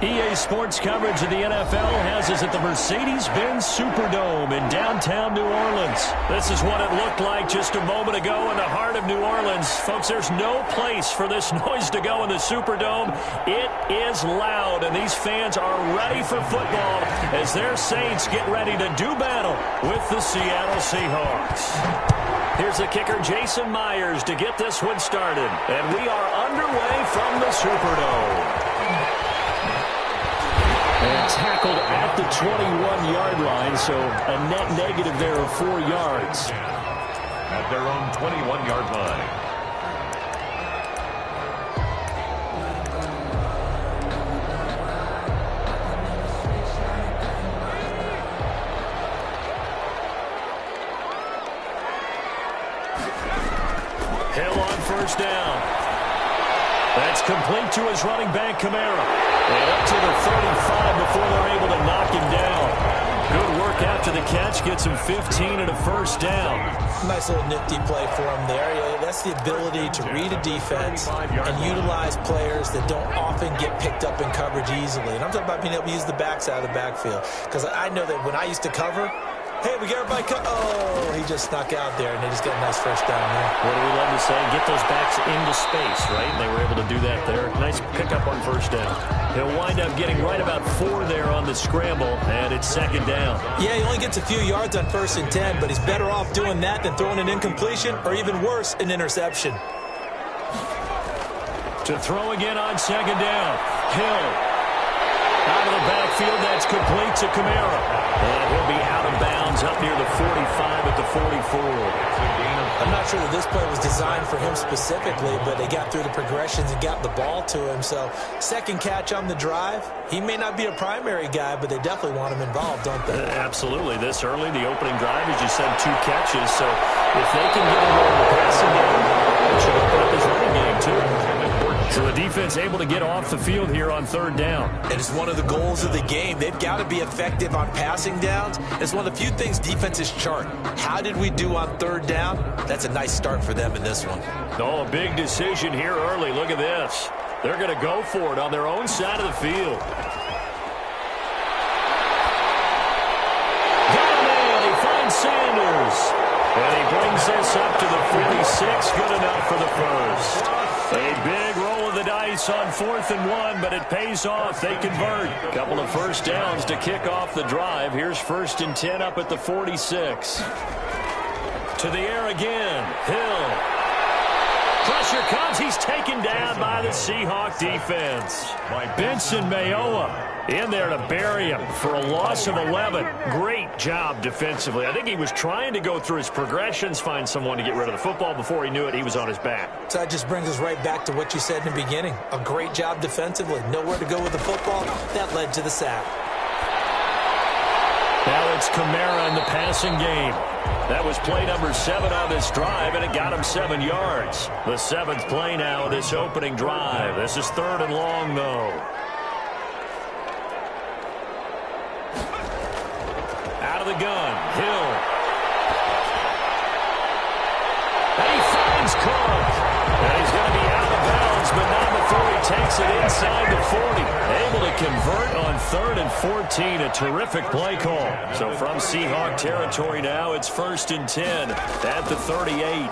EA Sports coverage of the NFL has us at the Mercedes-Benz Superdome in downtown New Orleans. This is what it looked like just a moment ago in the heart of New Orleans. Folks, there's no place for this noise to go in the Superdome. It is loud, and these fans are ready for football as their Saints get ready to do battle with the Seattle Seahawks. Here's the kicker, Jason Myers, to get this one started. And we are underway from the Superdome. And tackled at the 21-yard line, so a net negative there of 4 yards. At their own 21-yard line. Hill on first down. That's complete to his running back, Kamara. And up to the 35 before they're able to knock him down. Good work after the catch. Gets him 15 and a first down. Nice little nifty play for him there. Yeah, that's the ability to read a defense and utilize players that don't often get picked up in coverage easily. And I'm talking about being able to use the backs out of the backfield. Because I know that when I used to cover, hey, we got everybody cut. Oh, he just snuck out there, and they just got a nice first down there. What do we love to say? Get those backs into space, right? And they were able to do that there. Nice pickup on first down. He'll wind up getting right about 4 there on the scramble, and it's second down. Yeah, he only gets a few yards on 1st and 10, but he's better off doing that than throwing an incompletion, or even worse, an interception. To throw again on second down. Hill. Out of the backfield, that's complete to Kamara. And he'll be out of bounds up near the 45 at the 44. I'm not sure that this play was designed for him specifically, but they got through the progressions and got the ball to him. So, second catch on the drive. He may not be a primary guy, but they definitely want him involved, don't they? Absolutely. This early, the opening drive, as you said, 2 catches. So, if they can get him over the passing game, it should open up his running game, too. So the defense able to get off the field here on 3rd down. And it's one of the goals of the game. They've got to be effective on passing downs. It's one of the few things defenses chart. How did we do on 3rd down? That's a nice start for them in this one. Oh, a big decision here early. Look at this. They're going to go for it on their own side of the field. Got a man. He finds Sanders. And he brings this up to the 46. Good enough for the first. A big roll of the dice on 4th and 1, but it pays off. They convert. A couple of first downs to kick off the drive. Here's 1st and 10 up at the 46. To the air again. Hill. Pressure comes. He's taken down by the Seahawk defense. Benson Mayowa in there to bury him for a loss of 11. Great job defensively. I think he was trying to go through his progressions, find someone to get rid of the football. Before he knew it, he was on his back. So that just brings us right back to what you said in the beginning. A great job defensively. Nowhere to go with the football. That led to the sack. Now it's Kamara in the passing game. That was play number 7 on this drive, and it got him 7 yards. The 7th play now of this opening drive. This is 3rd and long, though. Out of the gun, Hill. And he finds Cook. And he's going to be out of bounds, but not before he takes it inside the 40. Able to convert on 3rd and 14. A terrific play call. So from Seahawk territory now, it's 1st and 10 at the 38.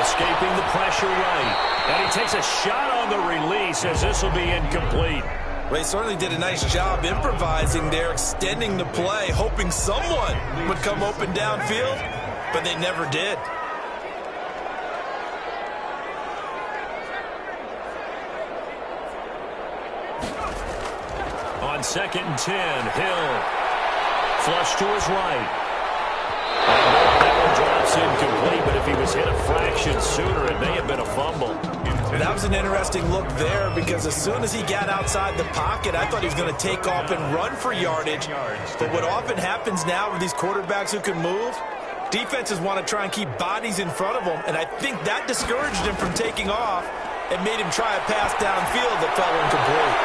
Escaping the pressure right. And he takes a shot on the release as this will be incomplete. Well, he certainly did a nice job improvising there, extending the play, hoping someone would come open downfield, but they never did. On 2nd and 10, Hill. Flush to his right. That one drops incomplete, but if he was hit a fraction sooner, it may have been a fumble. That was an interesting look there because as soon as he got outside the pocket, I thought he was going to take off and run for yardage. But what often happens now with these quarterbacks who can move, defenses want to try and keep bodies in front of them, and I think that discouraged him from taking off and made him try a pass downfield that fell incomplete.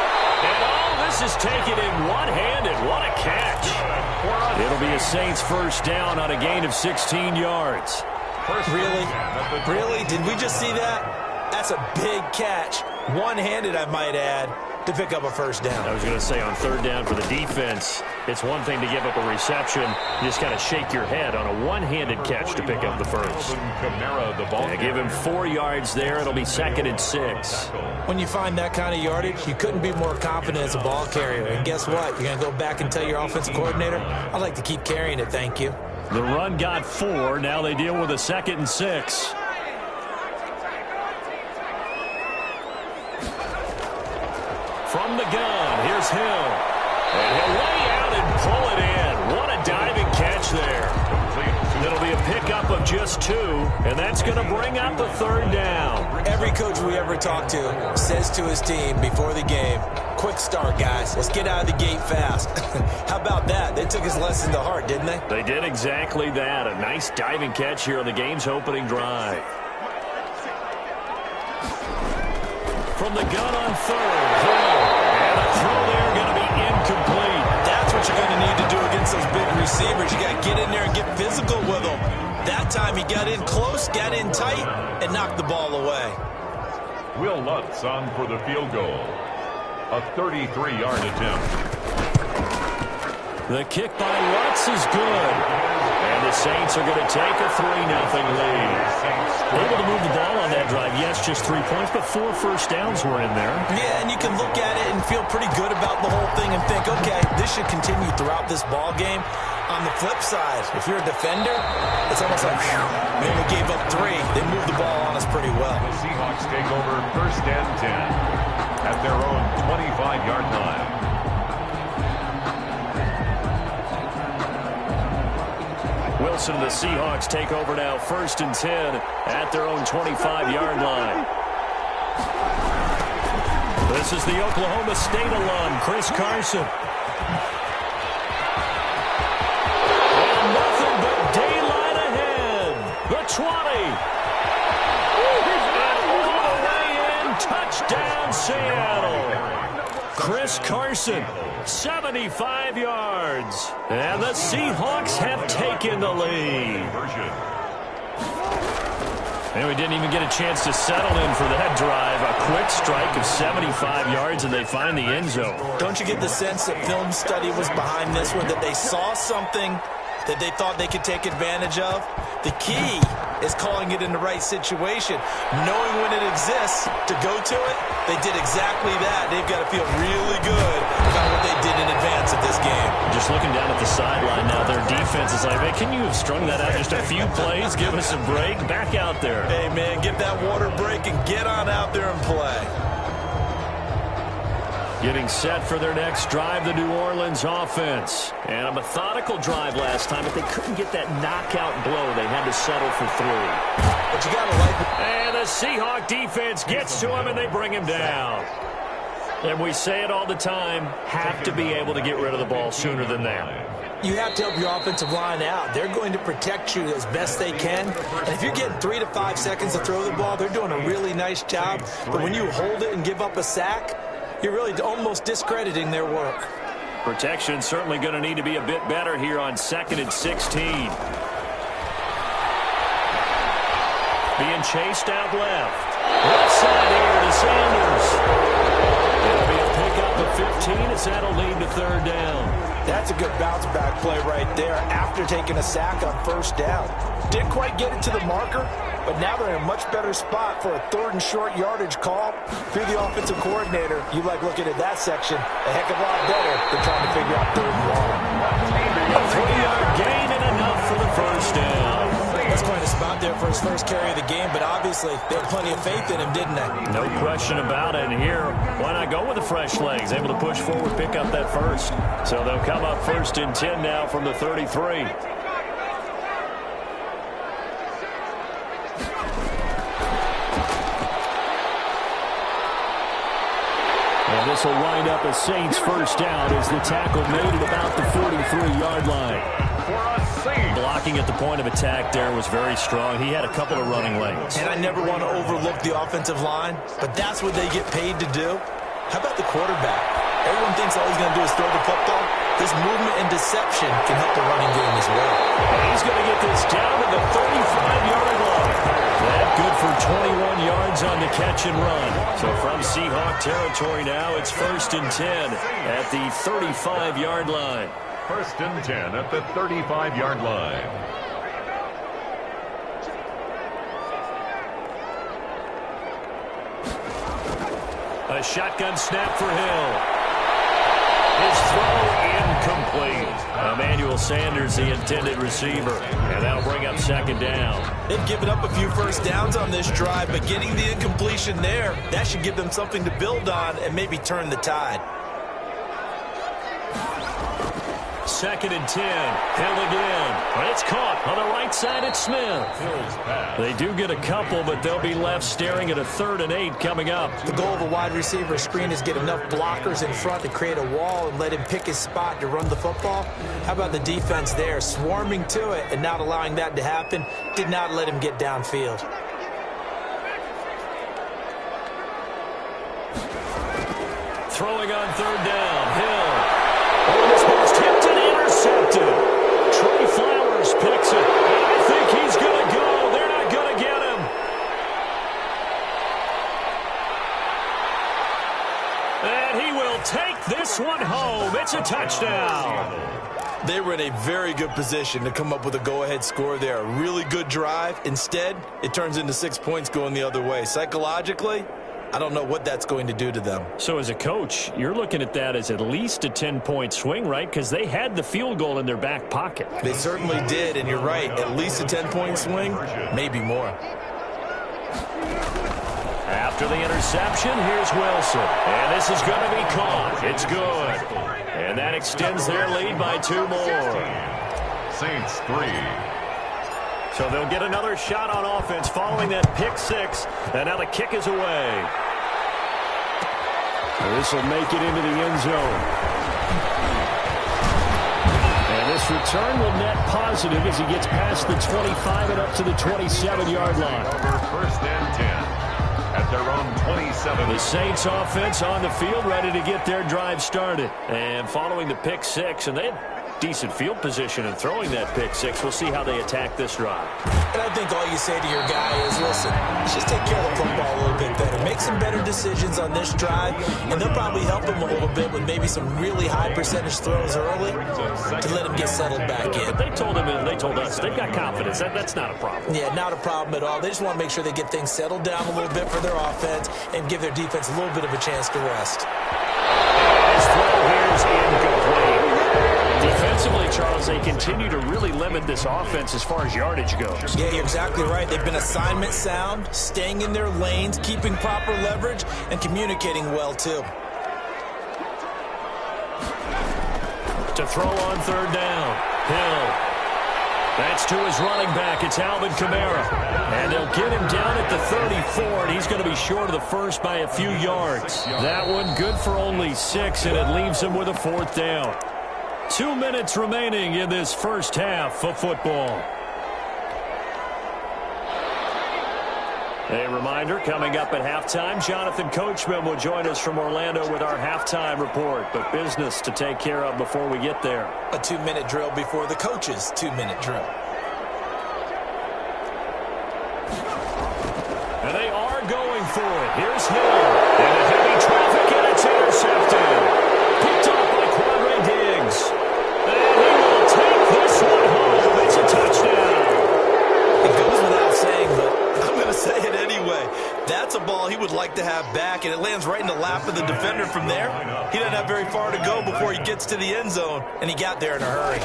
And all this is taken in one-handed. What a catch. It'll be a Saints first down on a gain of 16 yards. Really? Really? Did we just see that? That's a big catch. One-handed, I might add, to pick up a first down. I was going to say on third down for the defense, it's one thing to give up a reception. You just got to shake your head on a one-handed catch to pick up the first. Give him 4 yards there. It'll be 2nd and 6. When you find that kind of yardage, you couldn't be more confident as a ball carrier. And guess what? You're going to go back and tell your offensive coordinator, I'd like to keep carrying it, thank you. The run got 4. Now they deal with a 2nd and 6. From the gun, here's Hill. And he'll lay out and pull it in. What a diving catch there. It'll be a pickup of just 2, and that's going to bring up the 3rd down. Every coach we ever talk to says to his team before the game, quick start, guys. Let's get out of the gate fast. How about that? They took his lesson to heart, didn't they? They did exactly that. A nice diving catch here on the game's opening drive. From the gun on 3rd. And a throw there going to be incomplete. That's what you're going to need to do against those big receivers. You got to get in there and get physical with them. That time he got in close, got in tight, and knocked the ball away. Will Lutz on for the field goal. A 33-yard attempt. The kick by Lutz is good. And the Saints are going to take a 3-0 lead. Able to move the ball on that drive. Yes, just 3 points, but 4 first downs were in there. Yeah, and you can look at it and feel pretty good about the whole thing and think, okay, this should continue throughout this ball game. On the flip side, if you're a defender, it's almost like, man, we gave up 3. They moved the ball on us pretty well. The Seahawks take over 1st and 10 at their own 25-yard line. Wilson and the Seahawks take over now 1st and 10 at their own 25-yard line. This is the Oklahoma State alum, Chris Carson. And nothing but daylight ahead. The 20. And all the way in, touchdown Seattle. Chris Carson, 75 yards. And the Seahawks have taken the lead. And we didn't even get a chance to settle in for that drive. A quick strike of 75 yards, and they find the end zone. Don't you get the sense that film study was behind this one, that they saw something that they thought they could take advantage of? The key is calling it in the right situation. Knowing when it exists to go to it, they did exactly that. They've got to feel really good about what they did in advance of this game. Just looking down at the sideline now, their defense is like, man, can you have strung that out just a few plays? Give us a break. Back out there. Hey, man, get that water break and get on out there and play. Getting set for their next drive, the New Orleans offense. And a methodical drive last time, but they couldn't get that knockout blow. They had to settle for 3. But you got to like it. And the Seahawk defense gets to him, and they bring him down. And we say it all the time, have to be able to get rid of the ball sooner than that. You have to help your offensive line out. They're going to protect you as best they can. And if you're getting 3 to 5 seconds to throw the ball, they're doing a really nice job. But when you hold it and give up a sack, you're really almost discrediting their work. Protection certainly going to need to be a bit better here on 2nd and 16. Being chased out left. Left side here to Sanders. It'll be a pickup of 15 as that'll lead to 3rd down. That's a good bounce back play right there after taking a sack on 1st down. Didn't quite get it to the marker, but now they're in a much better spot for a 3rd and short yardage call. If you're the offensive coordinator, you like looking at that section a heck of a lot better than trying to figure out 3rd and long. A 3-yard gain and enough for the 1st down. That's quite a spot there for his first carry of the game, but obviously they had plenty of faith in him, didn't they? No question about it. And here, why not go with the fresh legs? Able to push forward, pick up that first. So they'll come up 1st and 10 now from the 33. And this will wind up a Saints 1st down as the tackle made at about the 43-yard line. Blocking at the point of attack there was very strong. He had a couple of running lanes. And I never want to overlook the offensive line, but that's what they get paid to do. How about the quarterback? Everyone thinks all he's going to do is throw the football. This movement and deception can help the running game as well. And he's going to get this down to the 35-yard line. That good for 21 yards on the catch and run. So from Seahawk territory now, it's 1st and 10 at the 35-yard line. 1st and 10 at the 35-yard line. A shotgun snap for Hill. His throw incomplete. Emmanuel Sanders, the intended receiver. And that'll bring up 2nd down. They've given up a few first downs on this drive, but getting the incompletion there, that should give them something to build on and maybe turn the tide. 2nd and 10. Hill again. But it's caught on the right side at Smith. They do get a couple, but they'll be left staring at a 3rd and 8 coming up. The goal of a wide receiver screen is get enough blockers in front to create a wall and let him pick his spot to run the football. How about the defense there, swarming to it and not allowing that to happen? Did not let him get downfield. Throwing on 3rd down. Hill. Oh, this ball's tipped and intercepted. Trey Flowers picks it. And I think he's going to go. They're not going to get him. And he will take this one home. It's a touchdown. They were in a very good position to come up with a go-ahead score there. A really good drive. Instead, it turns into 6 points going the other way. Psychologically, I don't know what that's going to do to them. So as a coach, you're looking at that as at least a 10-point swing, right? Because they had the field goal in their back pocket. They certainly did, and you're right. At least a 10-point swing, maybe more. After the interception, here's Wilson. And this is going to be caught. It's good. And that extends their lead by 2 more. Saints 3. So they'll get another shot on offense following that pick 6. And now the kick is away. This will make it into the end zone. And this return will net positive as he gets past the 25 and up to the 27-yard line. Over 1st and 10 at their own 27. The Saints offense on the field ready to get their drive started. And following the pick 6, and they had decent field position in throwing that pick 6. We'll see how they attack this drive. And I think all you say to your guy is, listen, just take care of the football a little bit better. Make some better decisions on this drive, and they'll probably help him a little bit with maybe some really high percentage throws early to let him get settled back in. But they told him, and they told us, they've got confidence. That's not a problem. Yeah, not a problem at all. They just want to make sure they get things settled down a little bit for their offense and give their defense a little bit of a chance to rest. His throw here is incomplete. Defensively, Charles, they continue to really limit this offense as far as yardage goes. Yeah, you're exactly right. They've been assignment sound, staying in their lanes, keeping proper leverage, and communicating well, too. To throw on 3rd down. Hill. That's to his running back. It's Alvin Kamara. And they'll get him down at the 34, and he's going to be short of the first by a few yards. That one good for only 6, and it leaves him with a 4th down. 2 minutes remaining in this first half of football. A reminder, coming up at halftime, Jonathan Coachman will join us from Orlando with our halftime report. But business to take care of before we get there. A 2-minute drill before the coach's 2-minute drill. And they are going for it. Here's Hill. And a heavy traffic, and it's intercepted. Picked up by Quadre Diggs. And he will take this one home. It's a touchdown. It goes without saying, but I'm going to say it anyway. That's a ball he would like to have back, and it lands right in the lap of the defender from there. He doesn't have very far to go before he gets to the end zone, and he got there in a hurry.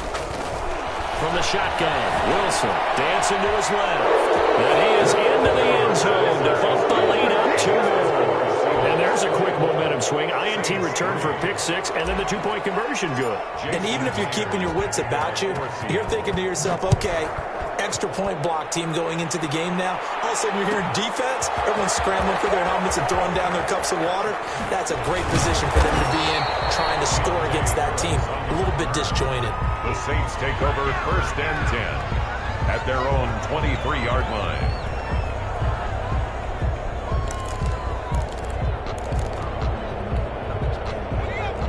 From the shotgun, Wilson dancing to his left. And he is into the end zone to bump the lead up 2 more. And there's a quick momentum swing. INT return for a pick 6, and then the 2-point conversion good. And even if you're keeping your wits about you, you're thinking to yourself, okay, extra point block team going into the game now. All of a sudden you're hearing defense. Everyone's scrambling for their helmets and throwing down their cups of water. That's a great position for them to be in, trying to score against that team. A little bit disjointed. The Saints take over 1st and 10 at their own 23-yard line.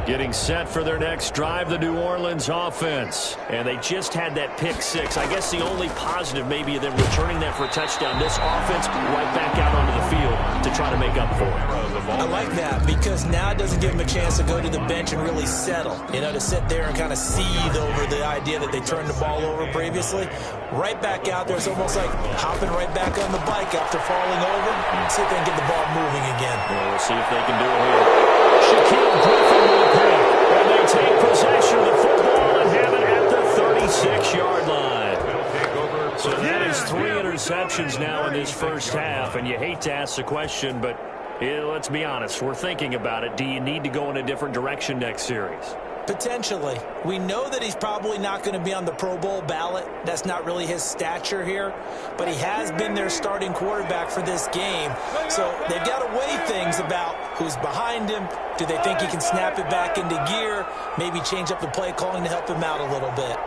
Getting set for their next drive, the New Orleans offense. And they just had that pick six. I guess the only positive maybe of them returning that for a touchdown. This offense right back out onto the field to try to make up for it. I like that because now it doesn't give them a chance to go to the bench and really settle. You know, to sit there and kind of seethe over the idea that they turned the ball over previously. Right back out there. It's almost like hopping right back on the bike after falling over. See if they can get the ball moving again. Well, we'll see if they can do it here. Shaquille Griffin with a pick. And they take possession of the football and have it at the 36-yard line. So that is 3 interceptions now in this first half. And you hate to ask the question, but let's be honest. We're thinking about it. Do you need to go in a different direction next series? Potentially. We know that he's probably not going to be on the Pro Bowl ballot. That's not really his stature here. But he has been their starting quarterback for this game. So they've got to weigh things about who's behind him. Do they think he can snap it back into gear? Maybe change up the play calling to help him out a little bit.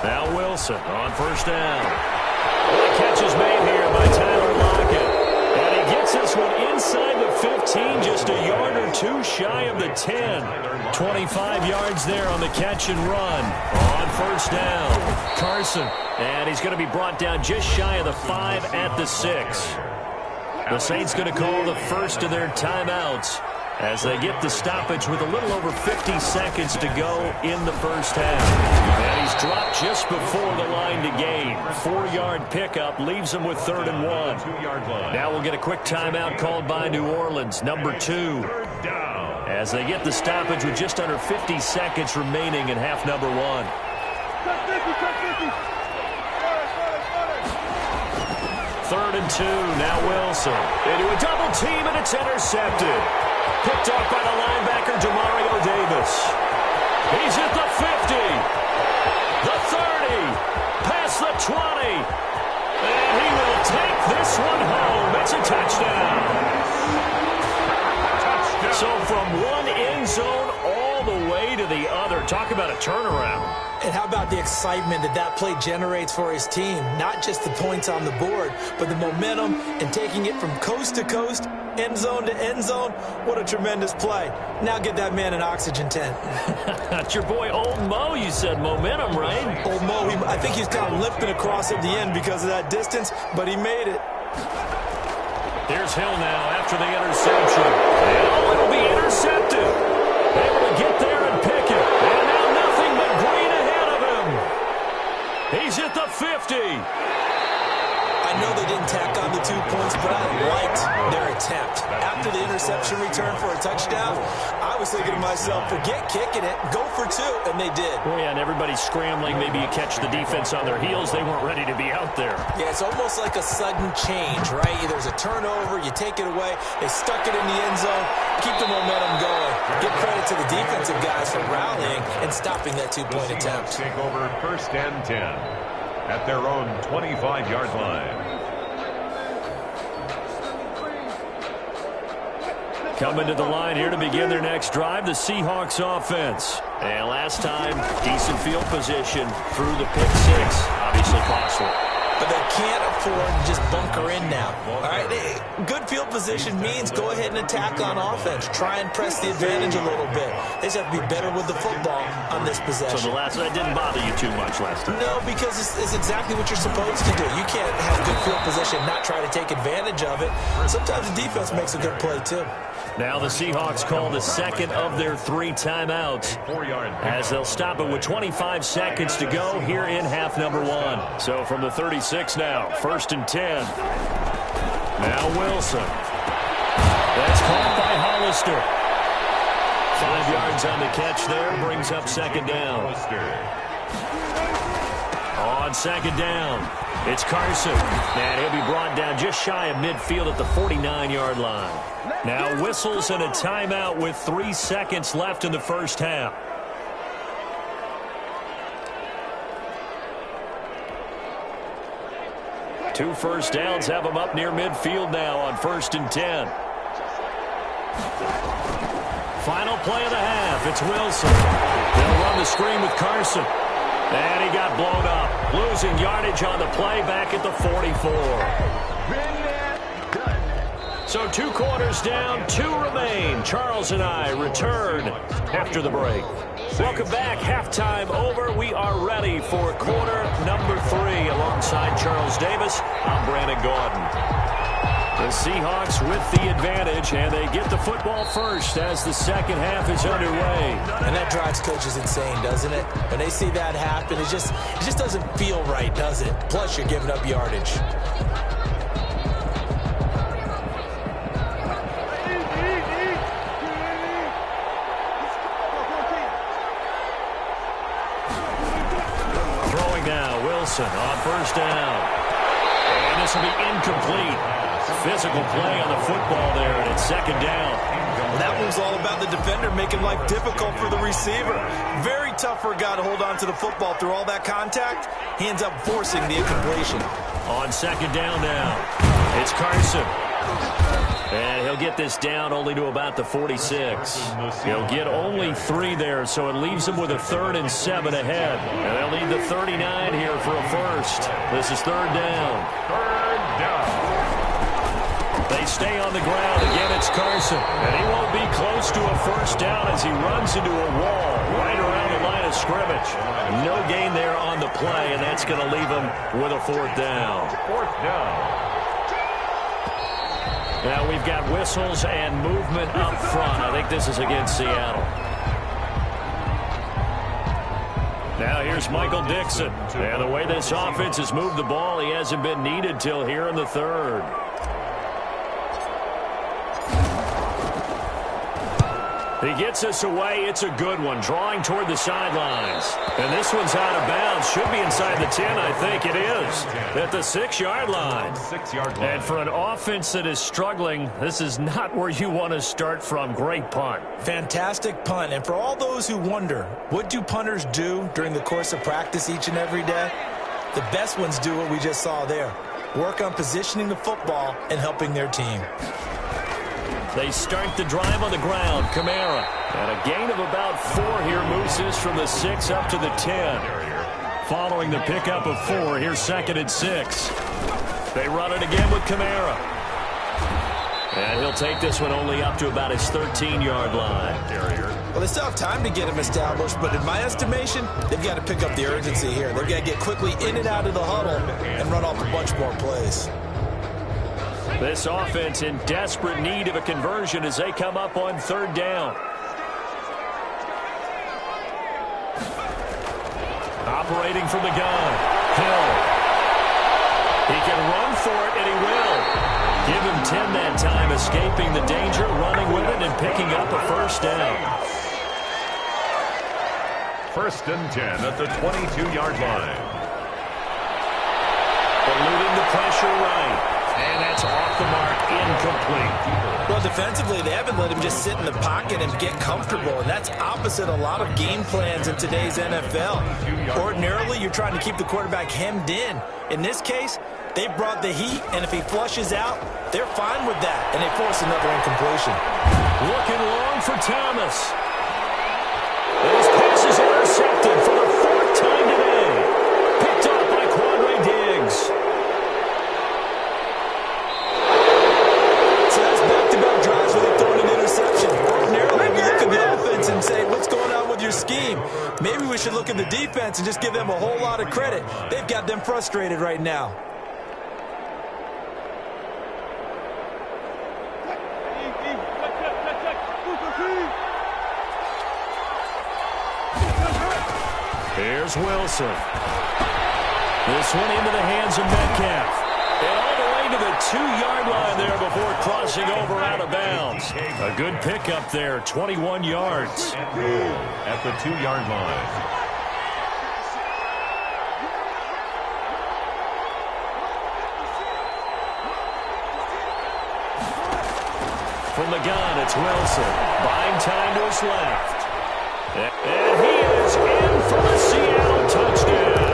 Now Wilson on first down. The catch is made here by Tyler Lockett. And he gets this one inside the 15, just a yard or two shy of the 10. 25 yards there on the catch and run. On first down, Carson. And he's going to be brought down just shy of the 5 at the 6. The Saints going to call the first of their timeouts as they get the stoppage with a little over 50 seconds to go in the first half. And he's dropped just before the line to gain. 4-yard pickup leaves him with 3rd and 1. Now we'll get a quick timeout called by New Orleans, number 2. As they get the stoppage with just under 50 seconds remaining in half number 1. 3rd and 2, now Wilson. Into a double team, and it's intercepted. Picked off by the linebacker, Demario Davis. He's at the 50, the 30, past the 20. And he will take this one home. It's a touchdown. So from one end zone all the way to the other. Talk about a turnaround. And how about the excitement that that play generates for his team? Not just the points on the board, but the momentum and taking it from coast to coast, end zone to end zone. What a tremendous play. Now get that man an oxygen tent. That's your boy Old Mo. You said momentum, right? Old Mo, I think he's kind of limping across at the end because of that distance, but he made it. Here's Hill now after the interception. And it'll be intercepted. Able to get there and pick it. And now nothing but green ahead of him. He's at the 50. I know they didn't tack on the 2 points, but I liked their attempt. After the interception return for a touchdown, I was thinking to myself, forget kicking it, go for 2, and they did. Well, yeah, and everybody's scrambling. Maybe you catch the defense on their heels. They weren't ready to be out there. Yeah, it's almost like a sudden change, right? There's a turnover, you take it away, they stuck it in the end zone, keep the momentum going. Give credit to the defensive guys for rallying and stopping that 2-point attempt. Take over 1st and 10 at their own 25-yard line. Coming to the line here to begin their next drive, the Seahawks offense. And last time, decent field position through the pick 6. Obviously costly. But they can't afford to just bunker in now. All right, good field position means go ahead and attack on offense. Try and press the advantage a little bit. They just have to be better with the football on this possession. So that didn't bother you too much last time? No, because it's exactly what you're supposed to do. You can't have good field position and not try to take advantage of it. Sometimes the defense makes a good play, too. Now the Seahawks call the second of their 3 timeouts as they'll stop it with 25 seconds to go here in half number 1. So from the 36 now, 1st and 10. Now Wilson. That's caught by Hollister. 5 yards on the catch there, brings up 2nd down. On 2nd down, it's Carson. And he'll be brought down just shy of midfield at the 49-yard line. Now whistles and a timeout with 3 seconds left in the first half. Two first downs have them up near midfield now on 1st and 10. Final play of the half. It's Wilson. They'll run the screen with Carson. And he got blown up. Losing yardage on the play back at the 44. So 2 quarters down, 2 remain. Charles and I return after the break. Welcome back. Halftime over. We are ready for quarter number 3. Alongside Charles Davis, I'm Brandon Gaudin. The Seahawks with the advantage, and they get the football first as the second half is underway. And that drives coaches insane, doesn't it? When they see that happen, it just doesn't feel right, does it? Plus, you're giving up yardage. Throwing now, Wilson on first down. And this will be incomplete. Physical play on the football there, and it's second down. Well, that was all about the defender making life difficult for the receiver. Very tough for a guy to hold on to the football through all that contact. He ends up forcing the incompletion. On second down now, it's Carson. And he'll get this down only to about the 46. He'll get only 3 there, so it leaves him with a 3rd and 7 ahead. And they'll need the 39 here for a first. This is third down. Third down. They stay on the ground. Again, it's Carson. And he won't be close to a first down as he runs into a wall right around the line of scrimmage. No gain there on the play, and that's going to leave him with a 4th down. 4th down. Now we've got whistles and movement up front. I think this is against Seattle. Now here's Michael Dixon. And the way this offense has moved the ball, he hasn't been needed till here in the 3rd. He gets us away. It's a good one. Drawing toward the sidelines. And this one's out of bounds. Should be inside the 10, I think it is. At the 6-yard line. 6-yard line. And for an offense that is struggling, this is not where you want to start from. Great punt. Fantastic punt. And for all those who wonder, what do punters do during the course of practice each and every day? The best ones do what we just saw there. Work on positioning the football and helping their team. They start the drive on the ground. Kamara. And a gain of about 4 here moves this from the 6 up to the 10. Following the pickup of 4, here's 2nd and 6. They run it again with Kamara. And he'll take this one only up to about his 13-yard line. Well, they still have time to get him established, but in my estimation, they've got to pick up the urgency here. They've got to get quickly in and out of the huddle and run off a bunch more plays. This offense in desperate need of a conversion as they come up on 3rd down. Operating from the gun. Hill. He can run for it, and he will. Give him 10 that time, escaping the danger, running with it, and picking up a first down. 1st and 10 at the 22-yard line. Eluding the pressure right. And that's off the mark, incomplete. Well, defensively, they haven't let him just sit in the pocket and get comfortable, and that's opposite a lot of game plans in today's NFL. Ordinarily, you're trying to keep the quarterback hemmed in. In this case, they brought the heat, and if he flushes out, they're fine with that, and they force another incompletion. Looking long for Thomas. And his pass is intercepted for the 4th time today. Picked up by Quandre Diggs. And say, what's going on with your scheme? Maybe we should look at the defense and just give them a whole lot of credit. They've got them frustrated right now. Here's Wilson. This one into the hands of Metcalf. And all the way to the 2-yard line there before crossing over out of bounds. A good pickup there, 21 yards. At the 2-yard line. From the gun, it's Wilson. Buying time to his left. And he is in for the Seattle touchdown.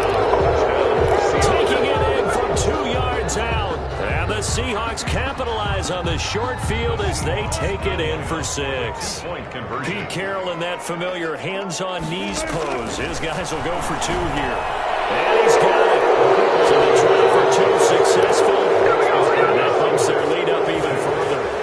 Taking it in from 2 yards out. And the Seahawks capitalize on the short field as they take it in for 6. Pete Carroll in that familiar hands-on knees pose. His guys will go for 2 here. And he's got it. So the try for 2 successful. And that bumps their lead up even further.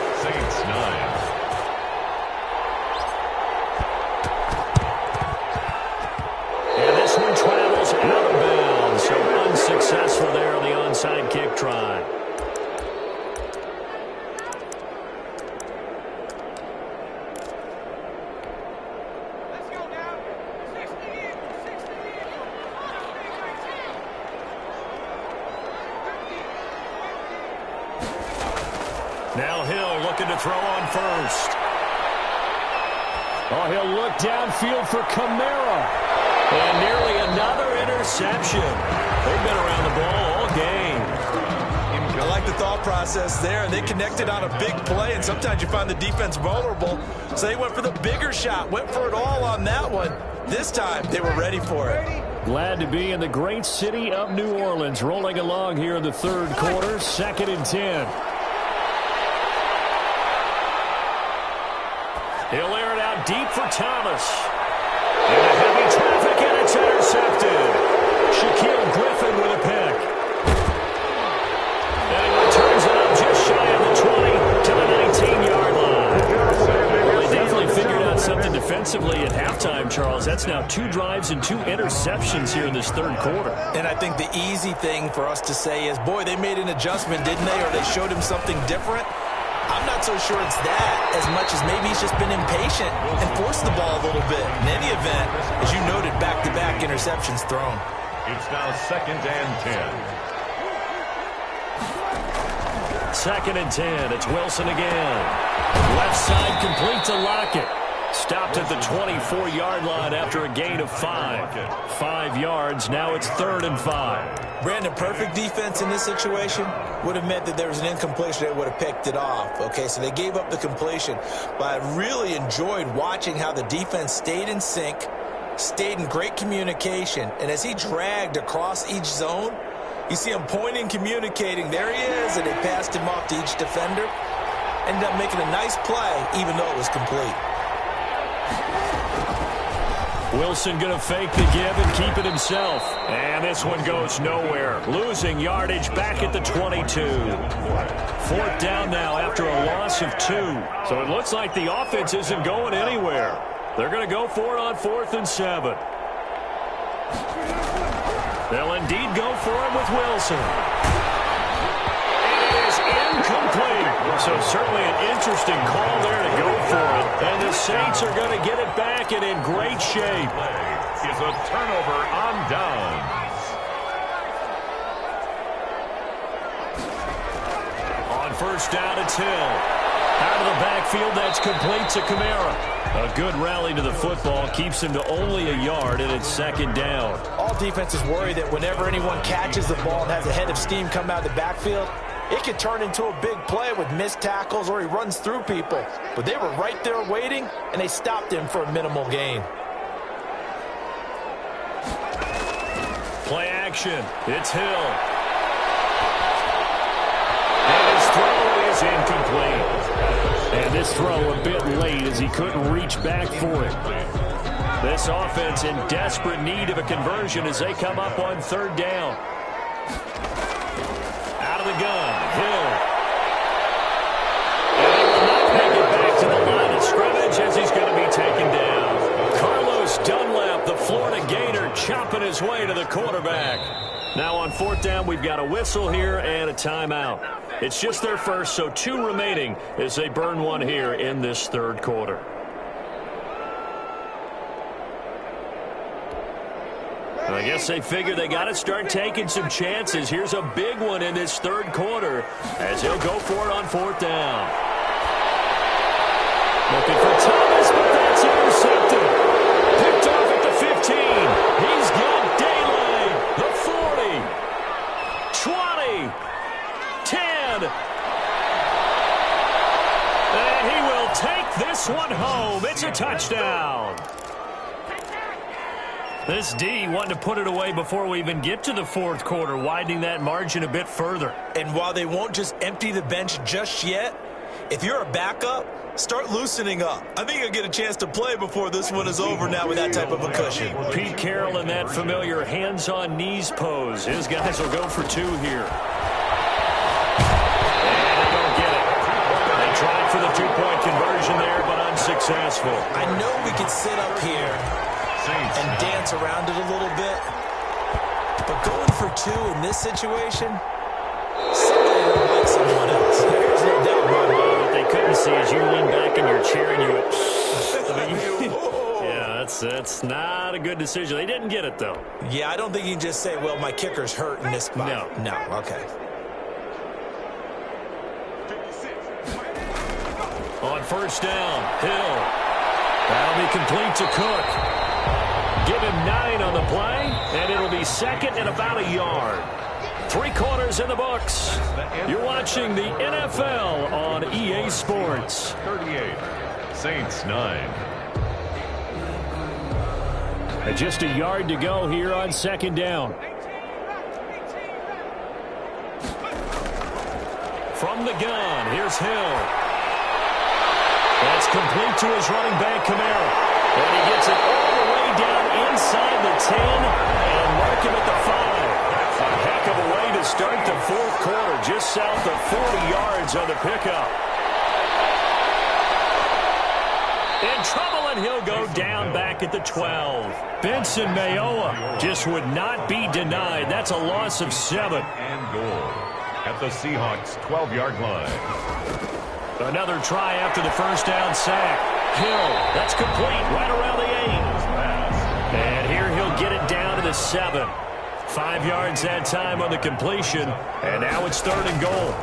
throw on first. Oh, he'll look downfield for Kamara. And nearly another interception. They've been around the ball all game. I like the thought process there. They connected on a big play, and sometimes you find the defense vulnerable. So they went for the bigger shot, went for it all on that one. This time, they were ready for it. Glad to be in the great city of New Orleans, rolling along here in the third quarter, 2nd and 10. He'll air it out deep for Thomas. Into heavy traffic, and it's intercepted. Shaquille Griffin with a pick. And he returns it up just shy of the 20 to the 19-yard line. Well, they definitely figured out something defensively at halftime, Charles. That's now 2 drives and 2 interceptions here in this third quarter. And I think the easy thing for us to say is, boy, they made an adjustment, didn't they? Or they showed him something different. I'm not so sure it's that as much as maybe he's just been impatient and forced the ball a little bit. In any event, as you noted, back-to-back interceptions thrown. It's now 2nd and 10. 2nd and 10. It's Wilson again. Left side complete to Lockett. Stopped at the 24-yard line after a gain of 5. 5 yards. Now it's 3rd and 5. Brandon, perfect defense in this situation would have meant that there was an incompletion. They would have picked it off. Okay, so they gave up the completion. But I really enjoyed watching how the defense stayed in sync, stayed in great communication. And as he dragged across each zone, you see him pointing, communicating. There he is, and they passed him off to each defender. Ended up making a nice play, even though it was complete. Wilson going to fake the give and keep it himself. And this one goes nowhere. Losing yardage back at the 22. 4th down now after a loss of 2. So it looks like the offense isn't going anywhere. They're going to go for it on 4th and 7. They'll indeed go for it with Wilson. And it is incomplete. So certainly an interesting call there to go for it. And the Saints are going to get it back and in great shape. Is a turnover on downs. On 1st down, it's Hill. Out of the backfield, that's complete to Kamara. A good rally to the football keeps him to only a yard, and it's 2nd down. All defenses worry that whenever anyone catches the ball and has a head of steam come out of the backfield, it could turn into a big play with missed tackles or he runs through people. But they were right there waiting, and they stopped him for a minimal gain. Play action. It's Hill. And his throw is incomplete. And this throw a bit late as he couldn't reach back for it. This offense in desperate need of a conversion as they come up on 3rd down. Out of the gun, Hill. And he will not make it back to the line of scrimmage as he's going to be taken down. Carlos Dunlap, the Florida Gator, chopping his way to the quarterback. Now on 4th down, we've got a whistle here and a timeout. It's just their first, so 2 remaining as they burn one here in this 3rd quarter. I guess they figure they got to start taking some chances. Here's a big one in this 3rd quarter as he'll go for it on 4th down. Looking for Thomas, but that's intercepted. Picked off at the 15. He's got daylight. The 40. 20. 10. And he will take this one home. It's a touchdown. This D wanting to put it away before we even get to the 4th quarter, widening that margin a bit further. And while they won't just empty the bench just yet, if you're a backup, start loosening up. I think you'll get a chance to play before this one is over now with that type of a cushion. Pete Carroll in that familiar hands-on knees pose. His guys will go for 2 here. And they don't get it. They tried for the 2-point conversion there, but unsuccessful. I know we could sit up here and dance around it a little bit, but going for 2 in this situation, somebody don't like someone else. There's no doubt about it. What they couldn't see is you lean back in your chair and you went, yeah, that's not a good decision. They didn't get it, though. Yeah, I don't think you can just say, well, my kicker's hurt in this spot. No, okay. first down. Hill. That'll be complete to Cook. Give him 9 on the play, and it'll be second and about a yard. 3 quarters in the books. You're watching the NFL on EA Sports. 38, Saints 9. And just a yard to go here on second down. From the gun, here's Hill. That's complete to his running back, Kamara. And he gets it all the way down inside the 10 and mark him at the 5. A heck of a way to start the fourth quarter, just south of 40 yards on the pickup. In trouble, and he'll go down back at the 12. Benson Mayowa just would not be denied. That's a loss of 7. And goal at the Seahawks' 12-yard line. Another try after the first down sack. Hill, that's complete right around the 8. And here he'll get it down to the 7. 5 yards that time on the completion, and now it's 3rd and goal.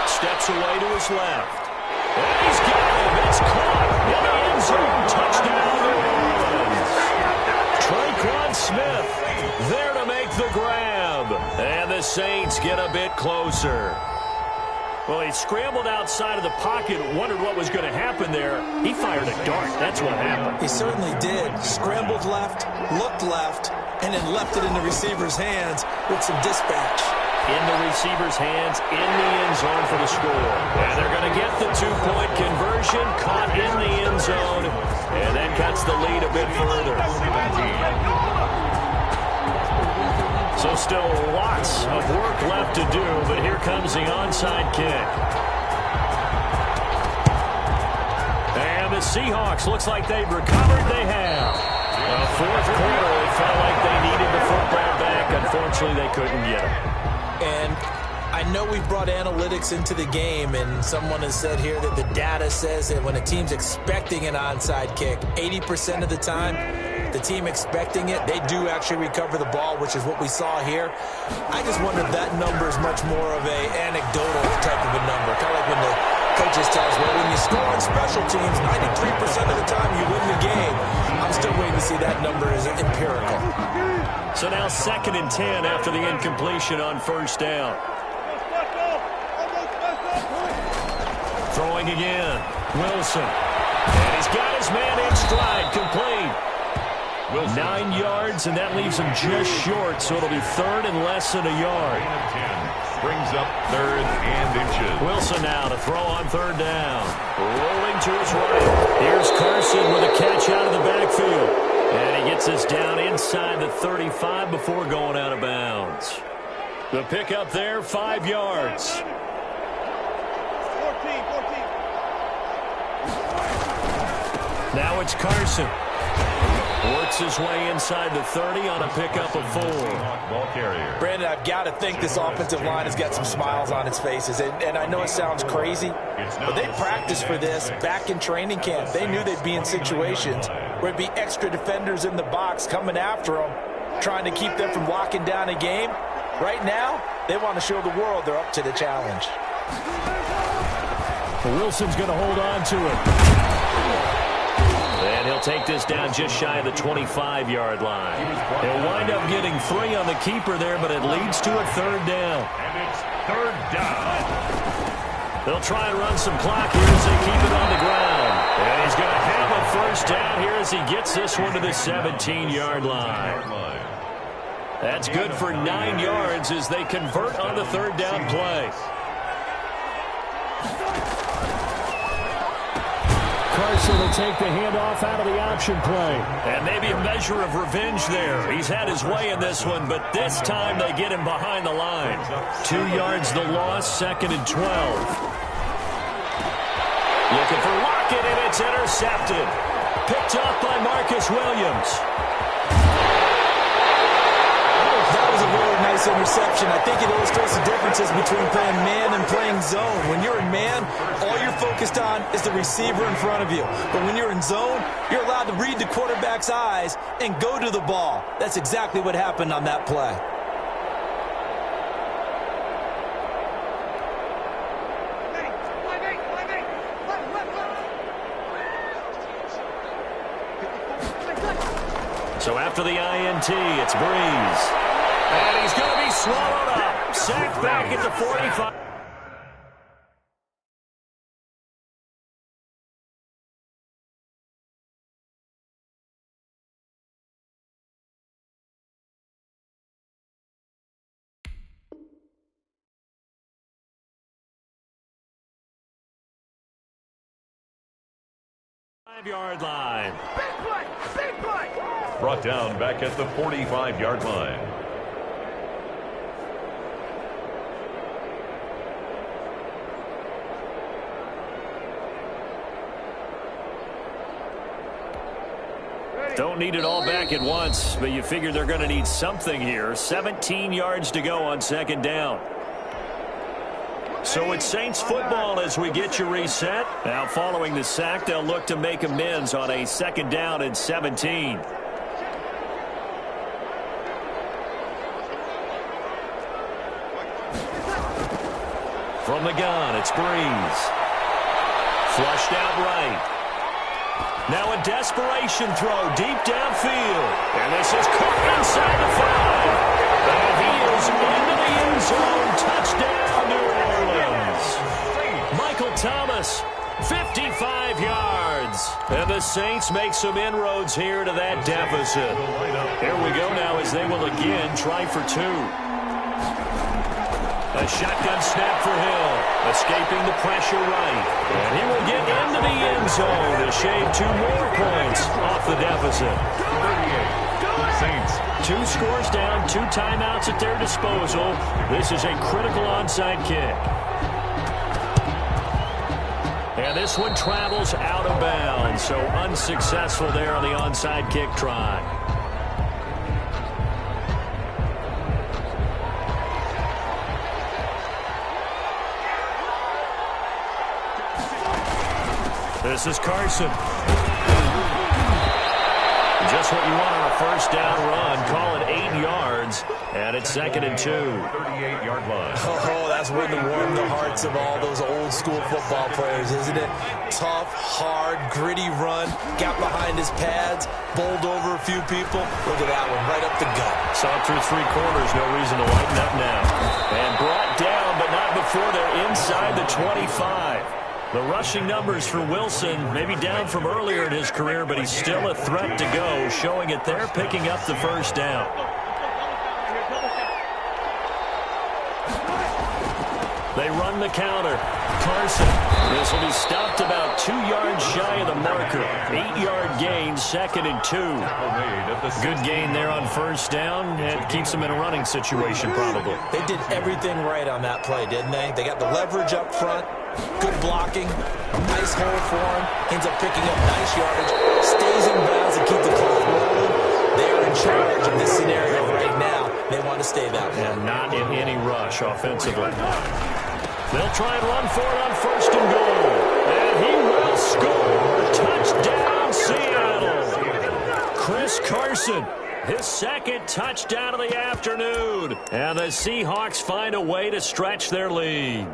Steps away to his left. And he's got him. It's caught in the end zone. Touchdown, New Orleans. Traquan Smith there to make the grab. And the Saints get a bit closer. Well, he scrambled outside of the pocket, wondered what was going to happen there. He fired a dart. That's what happened. He certainly did. Scrambled left, looked left, and then left it in the receiver's hands with some dispatch. In the receiver's hands, in the end zone for the score. And they're going to get the 2-point conversion, caught in the end zone, and that cuts the lead a bit further. So still lots of work left to do, but here comes the onside kick. And the Seahawks, looks like they've recovered. They have. A fourth quarter, it felt like they needed the football back. Unfortunately, they couldn't get it. And I know we've brought analytics into the game, and someone has said here that the data says that when a team's expecting an onside kick, 80% of the time, the team expecting it, they do actually recover the ball, which is what we saw here. I just wonder if that number is much more of an anecdotal type of a number. Kind of like when the coaches tell us, well, when you score on special teams, 93% of the time you win the game. I'm still waiting to see that number is empirical. So now 2nd and 10 after the incompletion on first down. Throwing again. Wilson. And he's got his man in stride. Complete. Wilson. 9 yards, and that leaves him just short, so it'll be 3rd and less than a yard. 10 brings up 3rd and inches. Wilson now to throw on 3rd down. Rolling to his right. Here's Carson with a catch out of the backfield. And he gets us down inside the 35 before going out of bounds. The pickup there, 5 yards. 14. Now it's Carson. Works his way inside the 30 on a pickup of 4. Ball carrier. Brandon, I've got to think this offensive line has got some smiles on its faces. And I know it sounds crazy, but they practiced for this back in training camp. They knew they'd be in situations where it'd be extra defenders in the box coming after them, trying to keep them from locking down a game. Right now, they want to show the world they're up to the challenge. Wilson's going to hold on to it. And he'll take this down just shy of the 25-yard line. He'll wind up getting 3 on the keeper there, but it leads to a 3rd down. And it's 3rd down. They'll try and run some clock here as they keep it on the ground. And he's going to have a first down here as he gets this one to the 17-yard line. That's good for 9 yards as they convert on the 3rd down play. Carson will take the handoff out of the option play. And maybe a measure of revenge there. He's had his way in this one, but this time they get him behind the line. 2 yards the loss, 2nd and 12. Looking for Lockett, and it's intercepted. Picked up by Marcus Williams. That was a really nice interception. I think it illustrates the differences between playing man and playing zone. When you're in man, all you're focused on is the receiver in front of you. But when you're in zone, you're allowed to read the quarterback's eyes and go to the ball. That's exactly what happened on that play. So after the INT, it's Breeze. And he's going to be swallowed up. Sacked back at the 45. Five-yard line. Big play! Big play! Brought down back at the 45-yard line. Don't need it all back at once, but you figure they're going to need something here. 17 yards to go on second down. So it's Saints football as we get you reset. Now following the sack, they'll look to make amends on a second down and 17. From the gun, it's Breeze. Flushed out right. Now a desperation throw deep downfield. And this is caught inside the 5. And he is into the end zone. Touchdown, New Orleans. Michael Thomas, 55 yards. And the Saints make some inroads here to that deficit. Here we go now as they will again try for 2. A shotgun snap for Hill, escaping the pressure right. And he will get into the end zone to shave 2 more points off the deficit. 38, Saints. 2 scores down, 2 timeouts at their disposal. This is a critical onside kick. And this one travels out of bounds, so unsuccessful there on the onside kick try. This is Carson. Just what you want on a first down run. Call it 8 yards. And it's 2nd and 2. 38-yard line. Oh, that's one to warm the hearts of all those old school football players, isn't it? Tough, hard, gritty run. Got behind his pads. Bowled over a few people. Look at that one, right up the gut. Saw through 3 quarters. No reason to lighten up now. And brought down, but not before they're inside the 25. The rushing numbers for Wilson, maybe down from earlier in his career, but he's still a threat to go, showing it there, picking up the first down. They run the counter. Carson. This will be stopped about 2 yards shy of the marker. 8-yard gain, 2nd and 2. Good gain there on first down. It keeps them in a running situation, probably. They did everything right on that play, didn't they? They got the leverage up front. Good blocking. Nice hole for him. Ends up picking up nice yardage. Stays in bounds and keep the clock rolling. They're in charge of this scenario right now. They want to stay that way. And not in any rush offensively. They'll try and run for it on first and goal. And he will score. Touchdown, Seattle. Chris Carson, his 2nd touchdown of the afternoon. And the Seahawks find a way to stretch their lead.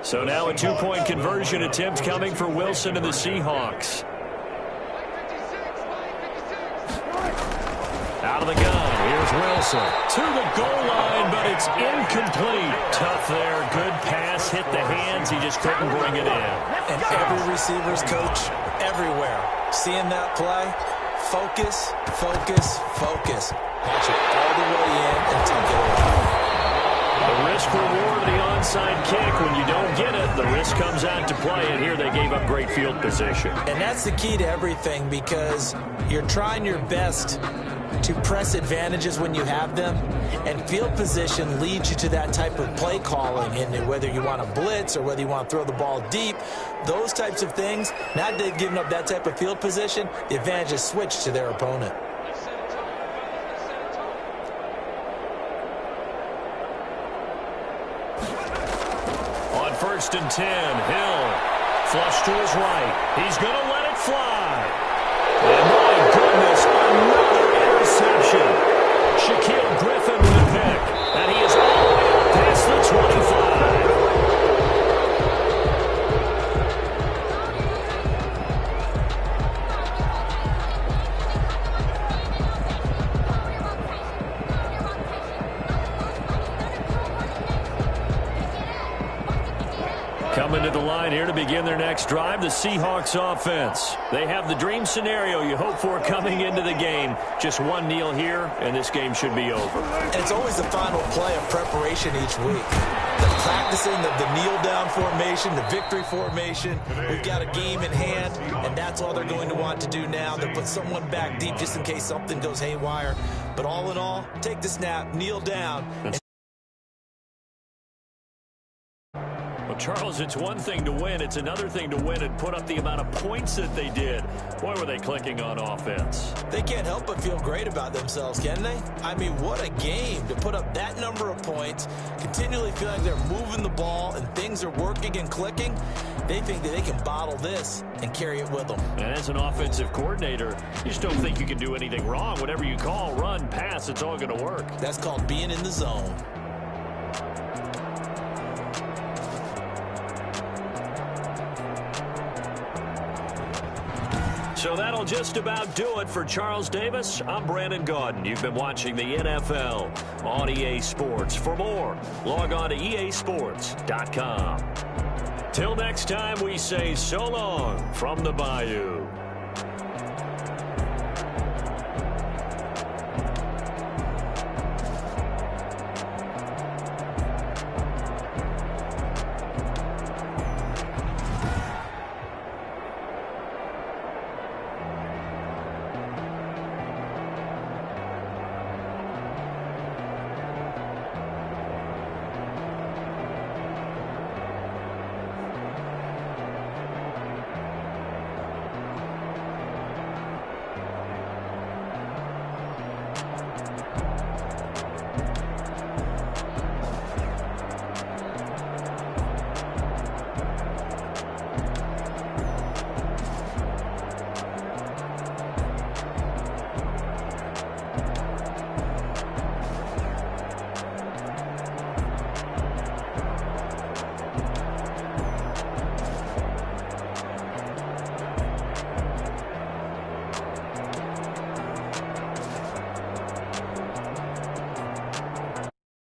So now a 2-point conversion attempt coming for Wilson and the Seahawks. Out of the gun, here's Wilson. To the goal line, but it's incomplete. Tough there, good pass, hit the hands, he just couldn't bring it in. And every receiver's coach, everywhere, seeing that play, focus, focus, focus. Watch it all the way in and take it away. The risk-reward of the onside kick, when you don't get it, the risk comes out to play, and here they gave up great field position. And that's the key to everything, because you're trying your best to press advantages when you have them, and field position leads you to that type of play calling, and whether you want to blitz or whether you want to throw the ball deep, those types of things, now they've given up that type of field position, the advantage is switched to their opponent. On 1st and 10, Hill flush to his right. He's going to let it fly. And my goodness, another interception. Shaquille Griffin with a pick. And he is all the way up past the 25. Coming to the line here to begin their next drive, the Seahawks offense. They have the dream scenario you hope for coming into the game. Just one kneel here, and this game should be over. And it's always the final play of preparation each week. The practicing of the kneel-down formation, the victory formation. We've got a game in hand, and that's all they're going to want to do now. They'll put someone back deep just in case something goes haywire. But all in all, take the snap, kneel down. Charles, it's one thing to win. It's another thing to win and put up the amount of points that they did. Boy, were they clicking on offense. They can't help but feel great about themselves, can they? I mean, what a game to put up that number of points, continually feel like they're moving the ball and things are working and clicking. They think that they can bottle this and carry it with them. And as an offensive coordinator, you just don't think you can do anything wrong. Whatever you call, run, pass, it's all going to work. That's called being in the zone. So that'll just about do it for Charles Davis. I'm Brandon Gaudin. You've been watching the NFL on EA Sports. For more, log on to easports.com. Till next time, we say so long from the Bayou.